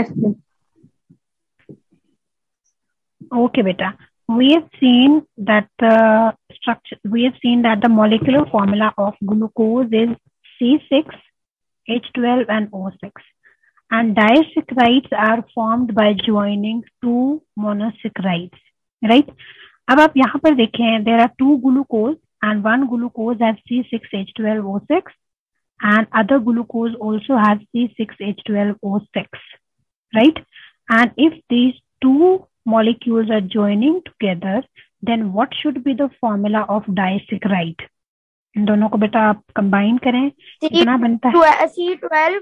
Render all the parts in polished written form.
Yes, please. Okay, beta. We have seen that the structure. We have seen that the molecular formula of glucose is C6H12 and O6, and disaccharides are formed by joining two monosaccharides. Right? अब आप यहाँ पर देखें, there are two glucose and one glucose has C6H12O6 and other glucose also has C6H12O6, right? And if these two molecules are joining together, then what should be the formula of disaccharide? इन दोनों को बेटा आप combine करें, कितना बनता है? C12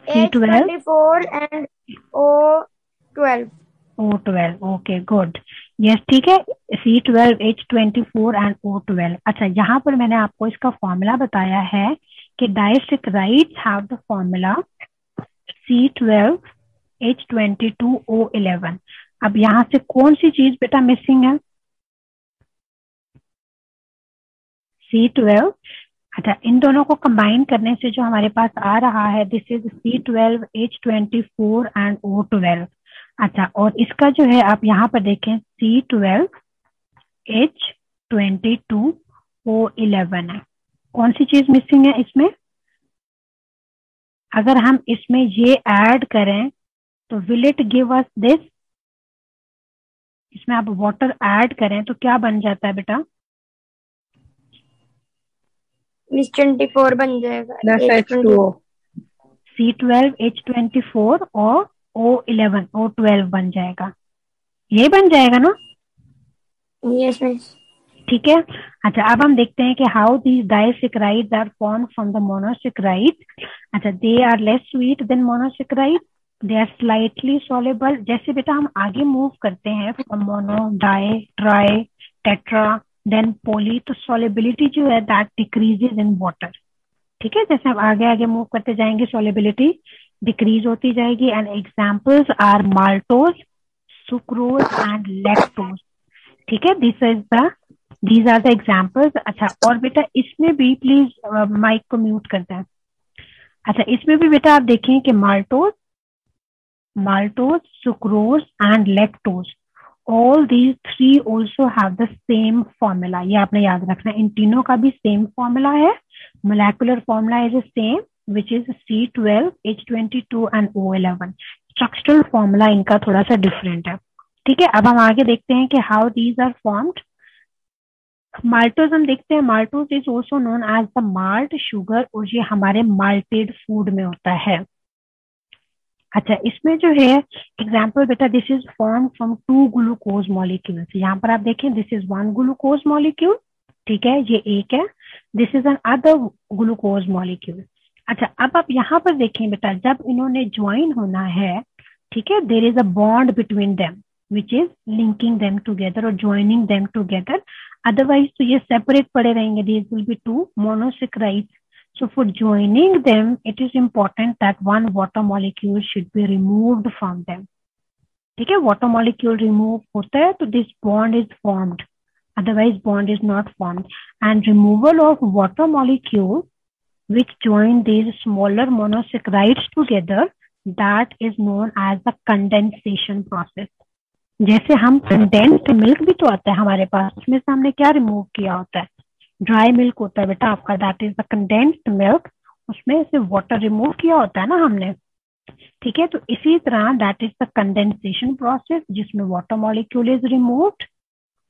C12 H24 and O12. O12, okay, good. Yes, ठीक है, C12 H24 and O12. अच्छा, यहाँ पर मैंने आपको इसका फॉर्मूला बताया है कि disaccharides have the formula C12 H22 O11. अब यहाँ से कौन सी चीज बेटा मिसिंग है? C12. अच्छा, इन दोनों को कंबाइन करने से जो हमारे पास आ रहा है, this is C12 H24 and O12. अच्छा, और इसका जो है आप यहाँ पर देखें C12 H22 O11 है. कौन सी चीज मिसिंग है इसमें? अगर हम इसमें ये ऐड करें तो will it give us this? इसमें आप वाटर ऐड करें तो क्या बन जाता है बेटा? H24 बन जाएगा. H2O. C12 H24 और O11 O12 बन जाएगा. ये बन जाएगा ना? Yes, miss. ठीक है. अच्छा, अब हम देखते हैं कि how these disaccharides are form from the monosaccharide. अच्छा, they are less sweet than monosaccharide, they are slightly soluble. जैसे बेटा हम आगे मूव करते हैं from mono, di, tri, tetra, then poly, तो सॉल्युबिलिटी जो है दैट डिक्रीजेज इन वाटर. ठीक है, जैसे हम आगे आगे मूव करते जाएंगे सॉल्युबिलिटी डिक्रीज होती जाएगी. And examples are maltose, sucrose and lactose. ठीक है, these are the examples. अच्छा, और बेटा इसमें भी प्लीज माइक को म्यूट करते हैं. अच्छा, इसमें भी बेटा आप देखें कि maltose, sucrose and lactose, all these three also have the same formula. ये आपने याद रखना है, इन तीनों का भी सेम फॉर्मूला है. Molecular formula is same which is C12 H22 and O11. Structural formula इनका थोड़ा सा डिफरेंट है. ठीक है, अब हम आगे देखते हैं कि how these are formed. Maltose हम देखते हैं, maltose is also known as the malt sugar, और ये हमारे माल्टेड फूड में होता है. अच्छा, इसमें जो है एग्जाम्पल बेटा, this is form from two glucose molecules. यहाँ पर आप देखें, this is one glucose molecule. ठीक है, ये एक है. This is another glucose molecule. अच्छा, अब आप यहाँ पर देखें बेटा, जब इन्होंने ज्वाइन होना है, ठीक है, there is a bond between them which is linking them together और ज्वाइनिंग देम टुगेदर. अदरवाइज तो ये सेपरेट पड़े रहेंगे. These will be two monosaccharides. So for joining them, it is important that one water molecule should be removed from them. ठीक है, water molecule remove होता है तो this bond is formed. Otherwise bond is not formed. And removal of water molecule which join these smaller monosaccharides together, that is known as the condensation process. जैसे हम condensed milk भी तो आता है हमारे पास, उसमें से हमने क्या remove किया होता है? ड्राई मिल्क होता है बेटा आपका, that is the condensed milk. उसमें से वाटर रिमूव किया होता है ना हमने. ठीक है, तो इसी तरह that is the condensation process, जिसमें water molecule is removed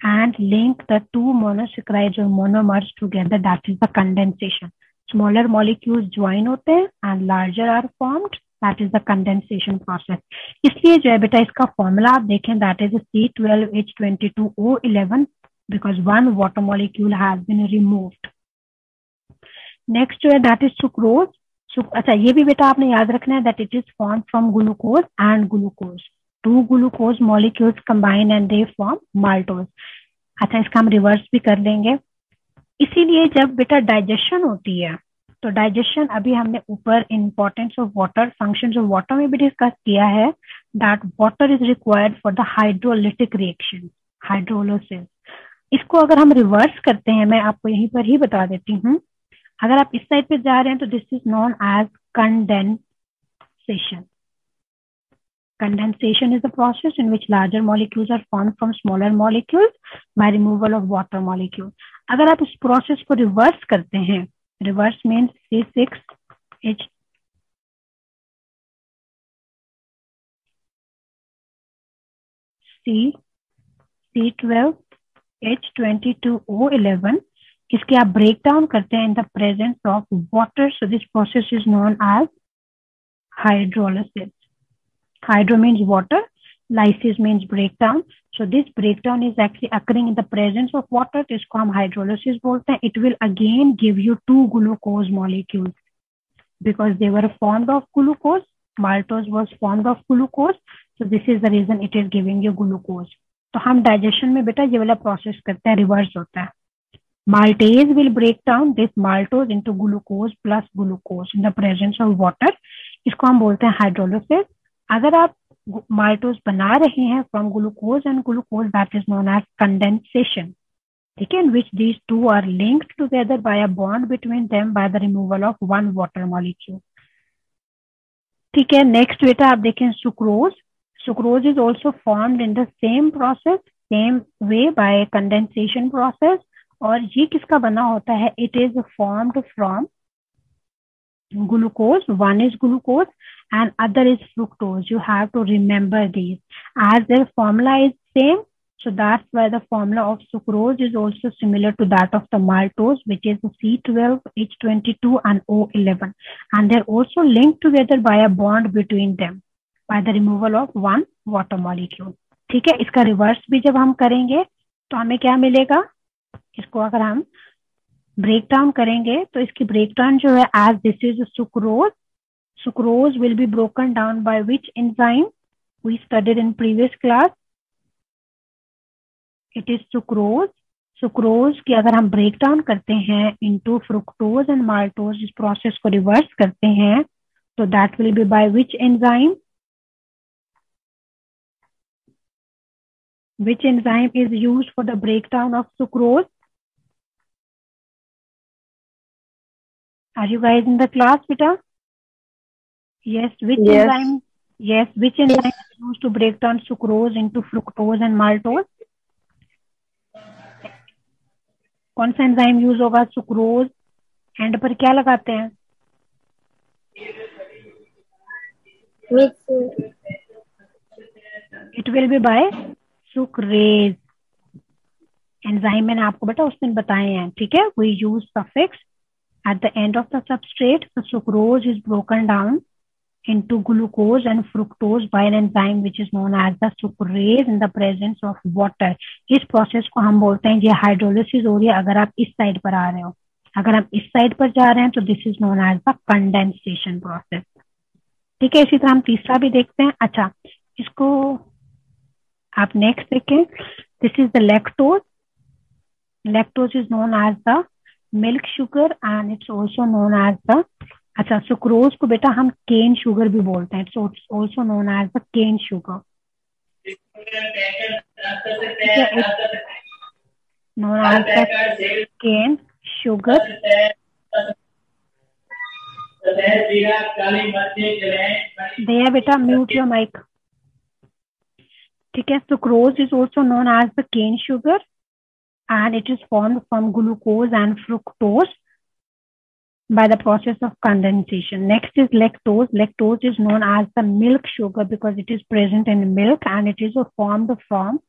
and link the two monosaccharides और monomers together, that is the condensation. Smaller molecules join होते हैं and larger are formed, that is the condensation process. इसलिए जो है बेटा इसका formula आप देखें, that is C12 H22 O11, because one water molecule has been removed. Next जो है that is sucrose. अच्छा, ये भी बेटा आपने याद रखना है that it is formed from glucose and glucose. Two glucose molecules combine and they form maltose. अच्छा, इसका हम रिवर्स भी कर लेंगे. इसीलिए जब बेटा डाइजेशन होती है तो डाइजेशन, अभी हमने ऊपर importance of water, functions of water में भी डिस्कस किया है, that water is required for the hydrolytic reaction, hydrolysis. इसको अगर हम रिवर्स करते हैं, मैं आपको यहीं पर ही बता देती हूँ. अगर आप इस साइड पे जा रहे हैं तो this is known as condensation. Condensation is the process in which larger molecules are formed from smaller molecules by removal of water molecule. अगर आप इस प्रोसेस को रिवर्स करते हैं, रिवर्स मीन्स C6H C12H22O11, इसके आप ब्रेक डाउन करते हैं in the presence of water. So this process is known as hydrolysis. Hydro means water, lysis means breakdown. So this breakdown is actually occurring in the presence of water. इसको हम hydrolysis बोलते हैं. It will again give you two glucose molecules because they were formed of glucose. Maltose was formed of glucose. So this is the reason it is giving you glucose. तो हम digestion में बेटा ये वाला process करते हैं, reverse होता है. Maltase will break down this maltose into glucose plus glucose in the presence of water. इसको हम बोलते हैं हाइड्रोलिसिस. अगर आप माल्टोज बना रहे हैं from glucose and glucose, that is known as condensation. ठीक है, in which these two are linked together by a bond between them by the removal of one water molecule. ठीक है, नेक्स्ट बेटा आप देखें sucrose. Sucrose is also formed in the same process, same way by condensation process. और ये किसका बना होता है? It is formed from glucose. One is glucose and other is fructose. You have to remember these as their formula is same. So that's why the formula of sucrose is also similar to that of the maltose, which is C12H22 and O11, and they're also linked together by a bond between them by the removal of one water molecule. ठीक है, इसका reverse भी जब हम करेंगे तो हमें क्या मिलेगा? इसको अगर हम ब्रेक डाउन करेंगे तो इसकी ब्रेक डाउन जो है as this is sucrose. Sucrose will be broken down by which enzyme we studied in previous class? It is sucrose. Sucrose की अगर हम ब्रेक डाउन करते हैं इनटू फ्रुक्टोज एंड माल्टोज, इस प्रोसेस को रिवर्स करते हैं तो that will be by which enzyme? Which enzyme is used for the break down of sucrose? Are you guys in the class, beta? Yes. Which enzyme? Yes. Which enzyme is used to break down sucrose into fructose and maltose? कौन सा enzyme use होगा? Sucrose. And पर क्या लगाते हैं? It will be by sucrase. Enzyme मैंने आपको बेटा उस दिन बताए हैं. ठीक है, we use suffix at the end of the substrate. So sucrose is broken down into glucose and fructose by an enzyme which is known as the sucrase in the presence of water. इस process को हम बोलते हैं ये hydrolysis हो रही है अगर आप इस साइड पर आ रहे हो. अगर हम इस साइड पर जा रहे हैं तो this is known as the condensation process. ठीक है, इसी तरह हम तीसरा भी देखते हैं. अच्छा, इसको आप नेक्स्ट देखें. This is the lactose. Lactose is known as the milk sugar and it's also known as the, अच्छा सुक्रोज को बेटा हम केन शुगर भी बोलते हैं. It's also known as the cane sugar. Known as the cane sugar. Daya बेटा mute your mic. ठीक है, sucrose is also known as the cane sugar and it is formed from glucose and fructose by the process of condensation. Next is lactose. Lactose is known as the milk sugar because it is present in milk and it is formed from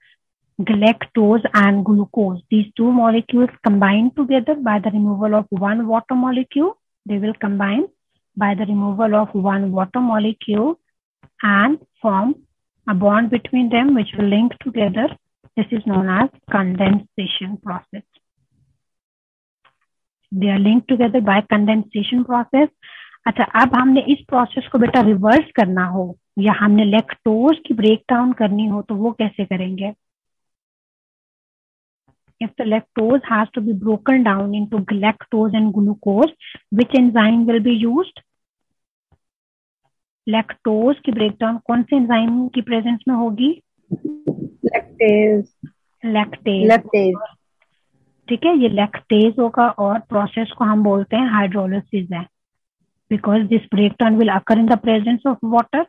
galactose and glucose. These two molecules combine together by the removal of one water molecule. They will combine by the removal of one water molecule and form a bond between them which will link together. This is known as condensation process. They are linked together by condensation process. अच्छा, अब हमने इस process को बेटा reverse करना हो या हमने लैक्टोज की ब्रेक डाउन करनी हो तो वो कैसे करेंगे? If the lactose has to be broken down into galactose and glucose, which enzyme will be used? Lactose की ब्रेकडाउन कौन से एंजाइम की प्रेजेंस में होगी? लैक्टेज. ठीक है, ये लैक्टेज होगा और प्रोसेस को हम बोलते हैं हाइड्रोलिसिस है because this breakdown will occur in the presence of water.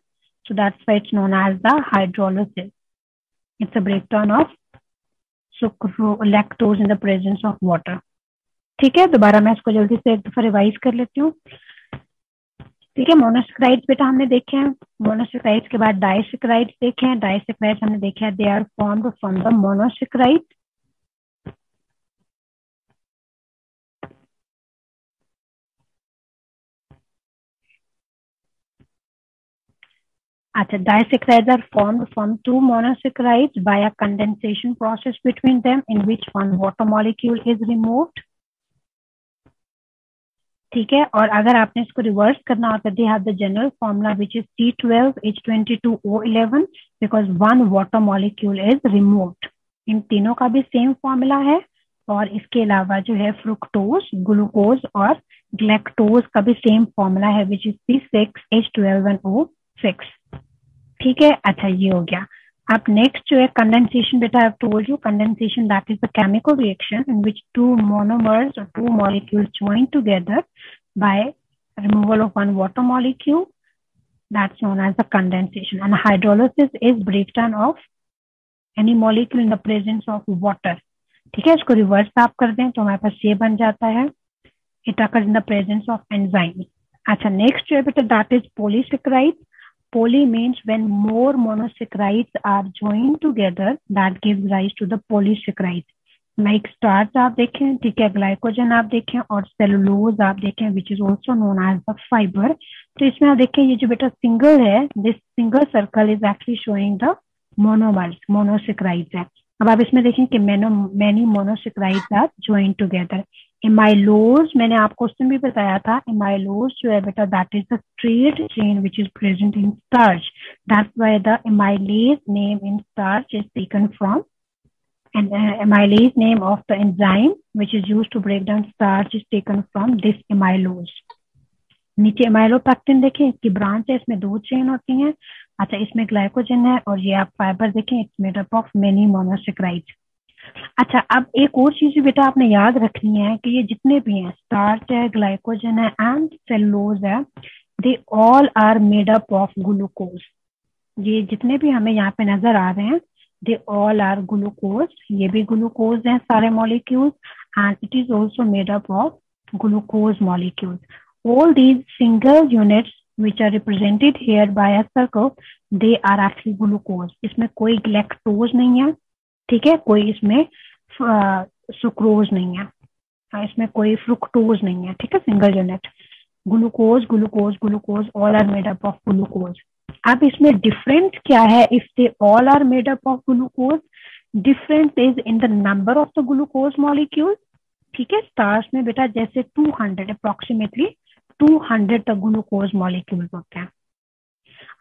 So that's why it's known as the hydrolysis. It's a breakdown of lactose in the presence of water. ठीक है, दोबारा मैं इसको जल्दी से एक दफा रिवाइज कर लेती हूँ. ठीक है, मोनोसेक्राइड्स बेटा हमने देखे हैं. मोनोसेक्राइड्स के बाद डाइसेक्राइड्स देखे हैं. डाइसेक्राइड्स हमने देखे हैं, they are formed from the monosaccharide. अच्छा, disaccharides are formed from two monosaccharides by a condensation process between them in which one water molecule is removed. ठीक है, और अगर आपने इसको रिवर्स करना होता they have the general formula which is C12H22O11 because one water molecule is removed. इन तीनों का भी सेम फॉर्मूला है. और इसके अलावा जो है फ्रुक्टोज, ग्लूकोज और ग्लैक्टोज का भी सेम फॉर्मूला है विच इज C6H12O6. ठीक है, अच्छा ये हो गया. अब नेक्स्ट जो है कंडेंसेशन बेटा, I have told you condensation that is the chemical reaction in which two monomers और two molecules join together by removal of one water molecule. That's known as the condensation. And hydrolysis is breakdown of any molecule in the presence of water. ठीक है, इसको reverse आप कर दें तो हमारे पास ये बन जाता है, it occurs in the presence of enzyme. अच्छा, नेक्स्ट जो है बेटा that is polysaccharide. Poly means when more monosaccharides are joined together, that gives rise to the polysaccharides. Like starch आप देखें, ठीक है, ग्लाइकोजन आप देखें और सेलुलोज आप देखें which is also known as the fiber. तो इसमें आप देखें ये जो बेटा सिंगल है, this single circle is actually showing the monomers, monosaccharides है. अब आप इसमें देखें कि many monosaccharides are joined together. Amylose मैंने आपको क्वेश्चन भी बताया था. एमाइलोज जो है बेटा that is the straight chain which is present in starch. That's why the amylase name in starch is taken from and amylase name of the enzyme which is used to break down starch is taken from this amylose. नीचे amylopectin देखें, इसकी branch है, इसमें दो chain होती हैं. अच्छा, इसमें ग्लाइकोजन है और ये आप फाइबर देखें, it's made up of many monosaccharides. अच्छा, अब एक और चीज बेटा आपने याद रखनी है कि ये जितने भी हैं, स्टार्च है, ग्लाइकोजन है एंड सेलुलोज है, they all are made up of glucose. ये जितने भी हमें यहाँ पे नजर आ रहे हैं, दे ऑल आर ग्लूकोज. ये भी ग्लूकोज हैं सारे molecules and it is also made up of glucose molecules. All these single units which are represented here by a circle, they are actually glucose. इसमें कोई ग्लैक्टोज नहीं है, ठीक है, कोई इसमें सुक्रोज नहीं है, इसमें कोई फ्रुक्टोज नहीं है. ठीक है, single unit glucose glucose glucose all are made up of glucose. अब इसमें डिफरेंस क्या है? If they all are made up of glucose, difference is in the number of the glucose molecule. ठीक है, स्टार्च में बेटा जैसे 200 अप्रोक्सीमेटली 200 तक ग्लूकोज मॉलिक्यूल्स होते हैं.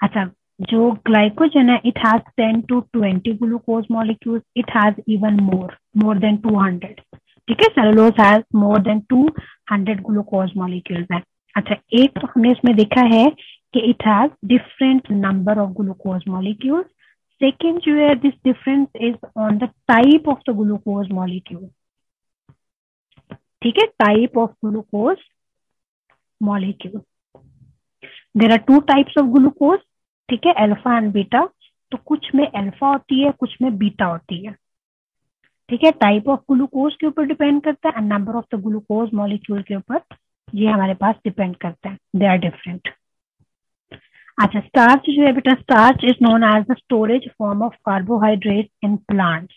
अच्छा, जो ग्लाइकोजन है, it has 10 to 20 glucose molecules. It has even more than 200. ठीक है, cellulose has more than 200 glucose molecules है. अच्छा, एक तो हमने इसमें देखा है कि it has different number of glucose molecules. Second जो है, this difference is on the type of the glucose molecule. ठीक है, type of glucose molecule. There are two types of glucose. ठीक है, अल्फा एंड बीटा. तो कुछ में alpha होती है, कुछ में बीटा होती है. ठीक है, टाइप ऑफ ग्लूकोज के ऊपर डिपेंड करता है and number of the glucose molecule के ऊपर ये हमारे पास डिपेंड करता है. They are different. अच्छा, स्टार्च जो है बेटा, starch is known as the storage form of carbohydrate in plants.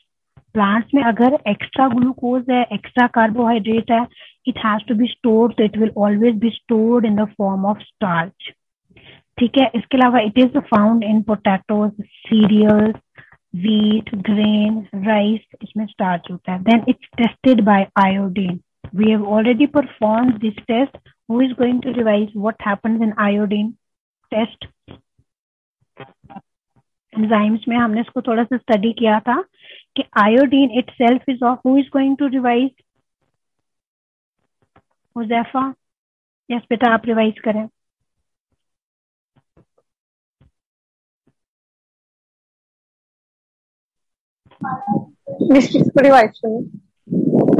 Plants में अगर एक्स्ट्रा ग्लूकोज है, एक्स्ट्रा कार्बोहाइड्रेट है, it has to be stored, तो it will always be stored in the form of starch. ठीक है, इसके अलावा it is found in potatoes, cereals, wheat, grain, rice, इसमें स्टार्च होता है. Then it's tested by iodine. We have already performed this test. Who is going to revise what happens in iodine test? Enzymes में हमने इसको थोड़ा सा study किया था कि iodine itself is of. Who is going to revise? Huzaifa? Yes बेटा, आप रिवाइज करें.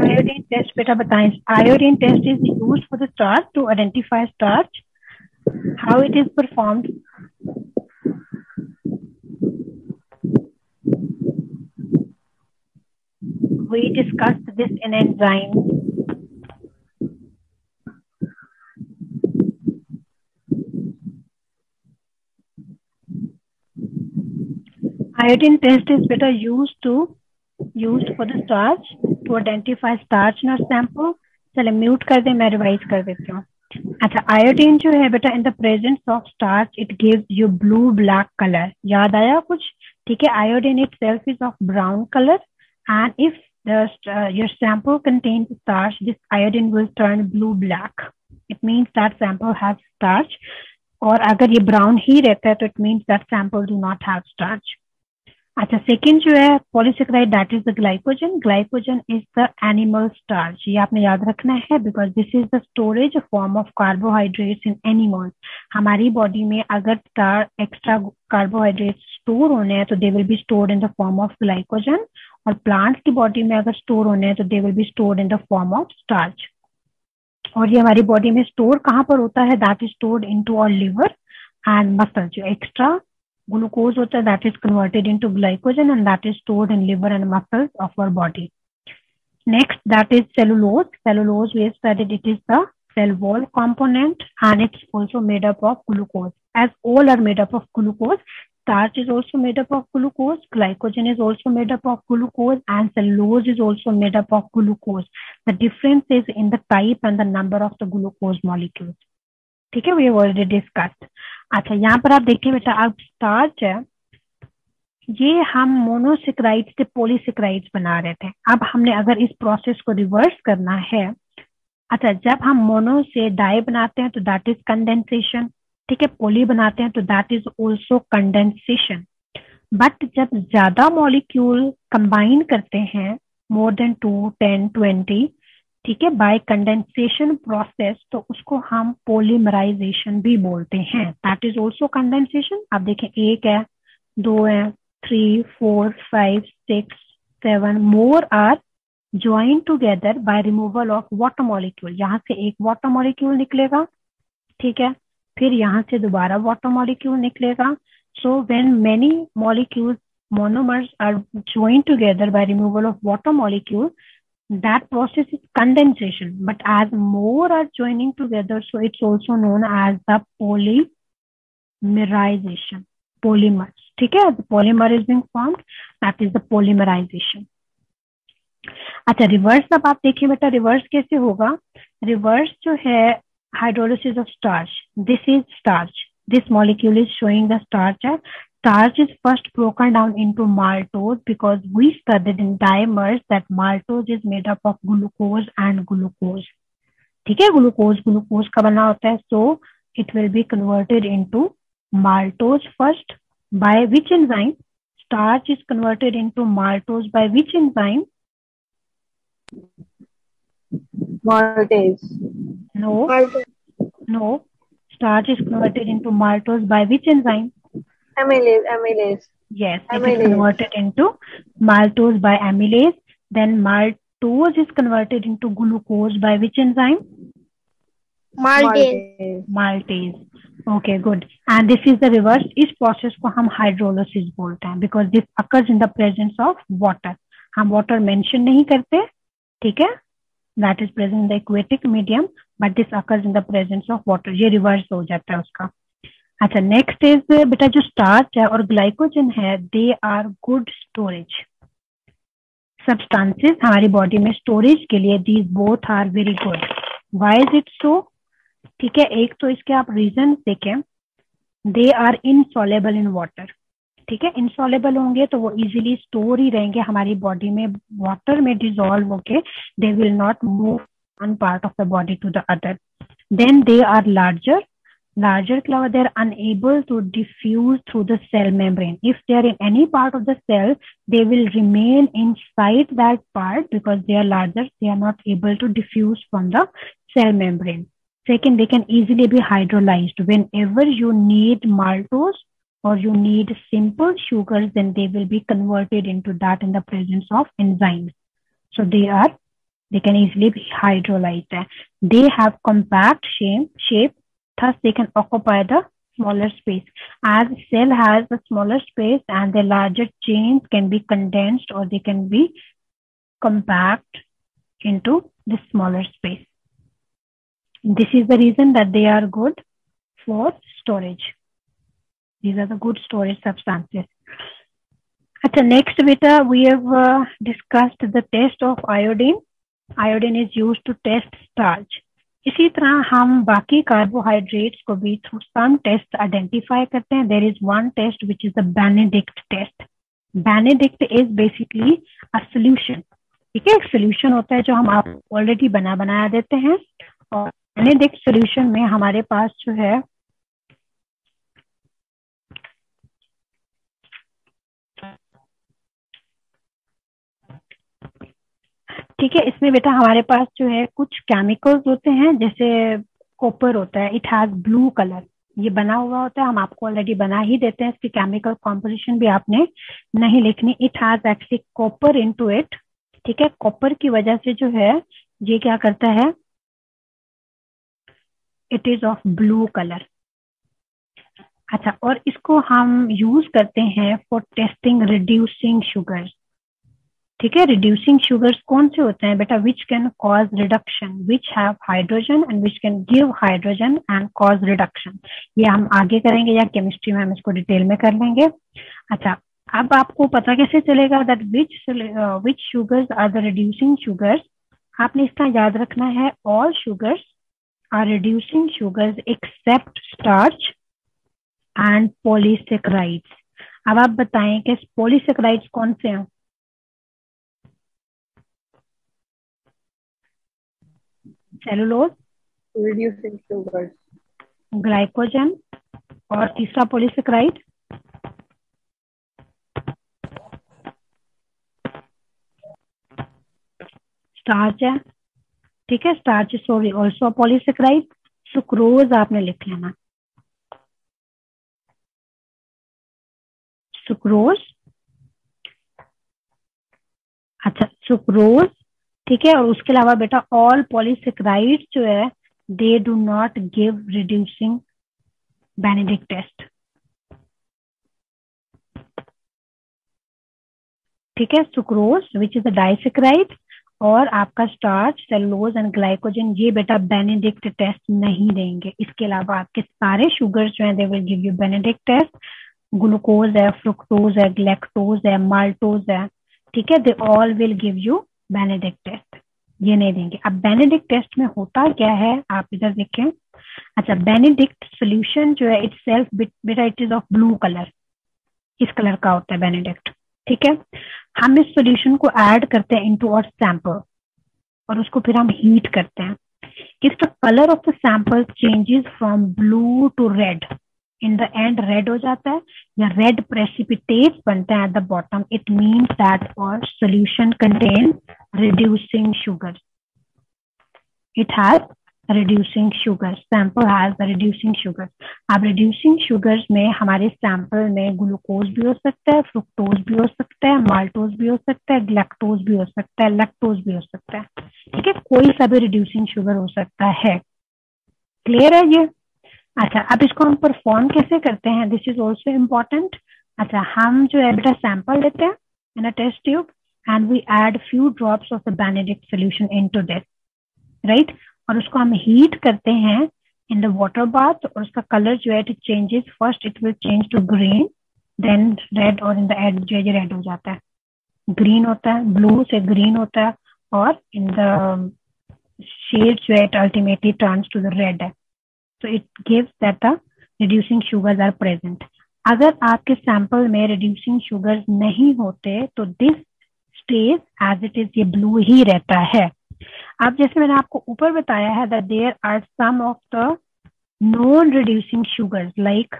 Iodine test बेटा बताएं. Iodine test is used for the starch to identify starch. How it is performed? We discussed this in enzymes. Iodine test is better used for the starch to identify starch in our sample. चले mute कर दे, मैं revise कर देती हूँ. अच्छा, iodine जो है बेटा इन the presence of starch it gives you blue black colour. याद आया कुछ? ठीक है, iodine it self is of brown colour and if your sample contains starch, this iodine will turn blue black. It means that sample has starch. और अगर ये brown ही रहता है तो it means that sample do not have starch. अच्छा, second जो है polysaccharide that is the glycogen. Glycogen is the animal starch. ये आपने याद रखना है because this is the storage form of carbohydrates in animals. हमारी बॉडी में अगर एक्स्ट्रा कार्बोहाइड्रेट्स स्टोर होने हैं तो they will be stored in the form of glycogen, और प्लांट्स की बॉडी में अगर स्टोर होने हैं तो they will be stored in the form of starch. और ये हमारी बॉडी में स्टोर कहाँ पर होता है? That is stored into our liver and muscle. जो एक्स्ट्रा glucose होता है that is converted into glycogen and that is stored in liver and muscles of our body. Next, that is cellulose. Cellulose, we have studied it is the cell wall component and it's also made up of glucose. As all are made up of glucose, starch is also made up of glucose, glycogen is also made up of glucose, and cellulose is also made up of glucose. The difference is in the type and the number of the glucose molecules. ठीक है, we have already discussed. अच्छा, यहाँ पर आप देखिए बेटा, अब starch है ये हम मोनोसेक्राइड से पॉलीसेक्राइड्स बना रहे थे. अब हमने अगर इस प्रोसेस को रिवर्स करना है, अच्छा जब हम मोनो से डाई बनाते हैं तो दैट इज कंडेंसेशन. ठीक है, पॉली बनाते हैं तो that is also condensation. But जब ज्यादा मॉलिक्यूल कंबाइन करते हैं मोर देन 2, 10, 20, ठीक है, बाय कंडेंसेशन प्रोसेस, तो उसको हम पॉलीमराइजेशन भी बोलते हैं. That is also condensation. आप देखें, 1 है, 2 है, 3, 4, 5, 6, 7 more are join together by removal of water molecule. यहाँ से एक वाटर मॉलिक्यूल निकलेगा, ठीक है, फिर यहाँ से दोबारा वाटर मॉलिक्यूल निकलेगा. So when many molecules monomers are join together by removal of water molecule, that process is condensation. But as more are joining together, so it's also known as the polymerization. Polymers, ठीक है, the polymer is being formed, that is the polymerization. अच्छा, reverse अब आप देखिए बेटा, reverse कैसे होगा? Reverse जो है hydrolysis of starch, this is starch, this molecule is showing the starch. Starch is first broken down into maltose because we studied in dimers that maltose is made up of glucose and glucose. ठीक है, glucose का बना होता है. So it will be converted into maltose first. By which enzyme? Starch is converted into maltose by which enzyme? Maltase. No. Starch is converted into maltose by which enzyme? Amylase. Yes, it is converted into maltose by amylase. Then maltose is converted into glucose by which enzyme? Maltase. Okay, good. And this is the reverse. इस process को हम hydrolysis बोलते हैं because this occurs in the presence of water. हम water mention नहीं करते, ठीक है? That is present in the aquatic medium, but this occurs in the presence of water. ये reverse हो जाता है उसका. अच्छा, नेक्स्ट इज बेटा जो स्टार्च है और ग्लाइकोजन है, they are good storage substances हमारी बॉडी में स्टोरेज के लिए. These both are very good. Why is it so? ठीक है, एक तो इसके आप रीजन देखें, they are insoluble in water. ठीक है, इनसॉल्युबल होंगे तो वो इजीली स्टोर ही रहेंगे हमारी बॉडी में, वाटर में डिसॉल्व होके they will not move one part of the body to the other. Then they are larger cloud, they are unable to diffuse through the cell membrane. If they are in any part of the cell, they will remain inside that part because they are larger. They are not able to diffuse from the cell membrane. Second, they can easily be hydrolyzed. Whenever you need maltose or you need simple sugars, then they will be converted into that in the presence of enzymes. So they can easily be hydrolyzed. They have compact shape. Thus, they can occupy the smaller space. As cell has a smaller space and the larger chains can be condensed or they can be compact into the smaller space. This is the reason that they are good for storage. These are the good storage substances. अच्छा, next beta we have discussed the test of iodine. Iodine is used to test starch. इसी तरह हम बाकी carbohydrates को भी through some test identify करते हैं. There is one test which is the Benedict test. Benedict is basically a solution. ठीक है, एक सोल्यूशन होता है जो हम आप ऑलरेडी बनाया देते हैं. और बेनेडिक्ट सोल्यूशन में हमारे पास जो है ठीक है, इसमें बेटा हमारे पास जो है कुछ केमिकल्स होते हैं. जैसे कॉपर होता है, इट हैज ब्लू कलर. ये बना हुआ होता है, हम आपको ऑलरेडी बना ही देते हैं. इसकी केमिकल कॉम्पोजिशन भी आपने नहीं लिखनी. It has actually copper into it. ठीक है, कॉपर की वजह से जो है ये क्या करता है, it is of blue colour. अच्छा, और इसको हम यूज करते हैं फॉर टेस्टिंग रिड्यूसिंग शुगर्स. ठीक है, रिड्यूसिंग शुगर्स कौन से होते हैं बेटा, which can cause reduction, which have hydrogen and which can give hydrogen and cause reduction. ये हम आगे करेंगे या केमिस्ट्री में हम इसको डिटेल में कर लेंगे. अच्छा, अब आपको पता कैसे चलेगा that which sugars are the reducing sugars. आपने इसका याद रखना है, all sugars are reducing sugars except starch and polysaccharides. अब आप बताएं कि पॉलीसेकेराइड्स कौन से हैं. सेलुलोज, reducing sugars, ग्लाइकोजन, और तीसरा पॉलीसेकेराइड स्टार्च है. ठीक है, starch sorry also polysaccharide. Sucrose आपने लिख लेना, सुक्रोज. अच्छा, सुक्रोज. ठीक है, और उसके अलावा बेटा ऑल पॉलीसेकेराइड्स जो है they do not give reducing Benedict test. ठीक है, sucrose which is a disaccharide और आपका स्टार्च, सेलुलोज एंड ग्लाइकोजन, ये बेटा बेनेडिक्ट टेस्ट नहीं देंगे. इसके अलावा आपके सारे शुगर्स जो है they will give you Benedict test. Glucose है, फ्रुक्टोज है, ग्लैक्टोज है, माल्टोज है. ठीक है, they all will give you Benedict test. ये नहीं देंगे. अब बेनेडिक्ट टेस्ट में होता क्या है, आप इधर देखें. अच्छा, बेनेडिक्ट सोल्यूशन जो है इट सेल्फ बेटा it is of blue colour. इस कलर का होता है बेनेडिक्ट. ठीक है, हम इस सोल्यूशन को ऐड करते हैं इनटू आवर सैंपल और उसको फिर हम हीट करते हैं. इसका colour of the sample changes from blue to red. In the end red हो जाता है या रेड प्रेसिपिटेट्स बनते हैं at the bottom. It means that और solution contain reducing sugar. It has reducing sugar. Sample has reducing sugar. अब reducing sugars में हमारे सैंपल में ग्लूकोज भी हो सकता है, फ्रुक्टोज भी हो सकता है, माल्टोज भी हो सकता है, ग्लैक्टोज भी हो सकता है, लैक्टोज भी हो सकता है. ठीक है, कोई सा भी रिड्यूसिंग शुगर हो सकता है. क्लियर है ये. अच्छा, अब इसको हम परफॉर्म कैसे करते हैं, दिस इज ऑल्सो इम्पोर्टेंट. अच्छा, हम जो है बेटा सैंपल लेते हैं in a test tube and we add few drops of the Benedict solution into this, right. और उसको हम हीट करते हैं इन द वाटर बाथ और उसका कलर जो है it changes. First it will change to green, then red, और इन द एंड जो है रेड हो जाता है. ग्रीन होता है, ब्लू से ग्रीन होता है, और इन द शेड जो है it ultimately turns to the red है. So it gives that the reducing sugars are present. अगर आपके सैंपल में reducing sugars नहीं होते तो this stays as it is, ये blue ही रहता है. अब जैसे मैंने आपको ऊपर बताया है that there are some of the non-reducing sugars like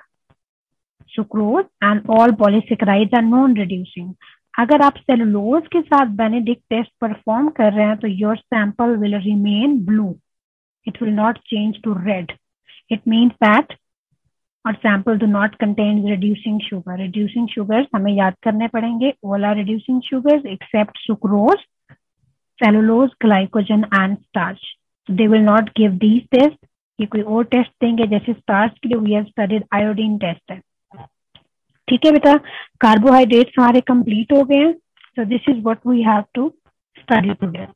sucrose and all polysaccharides are non-reducing. अगर आप सेलुलोज के साथ बेनेडिक्ट टेस्ट परफॉर्म कर रहे हैं तो your sample will remain blue. It will not change to red. It means that our sample do not contain reducing sugar. Reducing sugars हमें याद करने पड़ेंगे. All are reducing sugars except sucrose, cellulose, glycogen and starch. So they will not give these tests. ये कोई और test देंगे. जैसे starch के लिए we have studied iodine test है. ठीक है बेटा, कार्बोहाइड्रेट्स हमारे कंप्लीट हो गए हैं. So this is what we have to study together.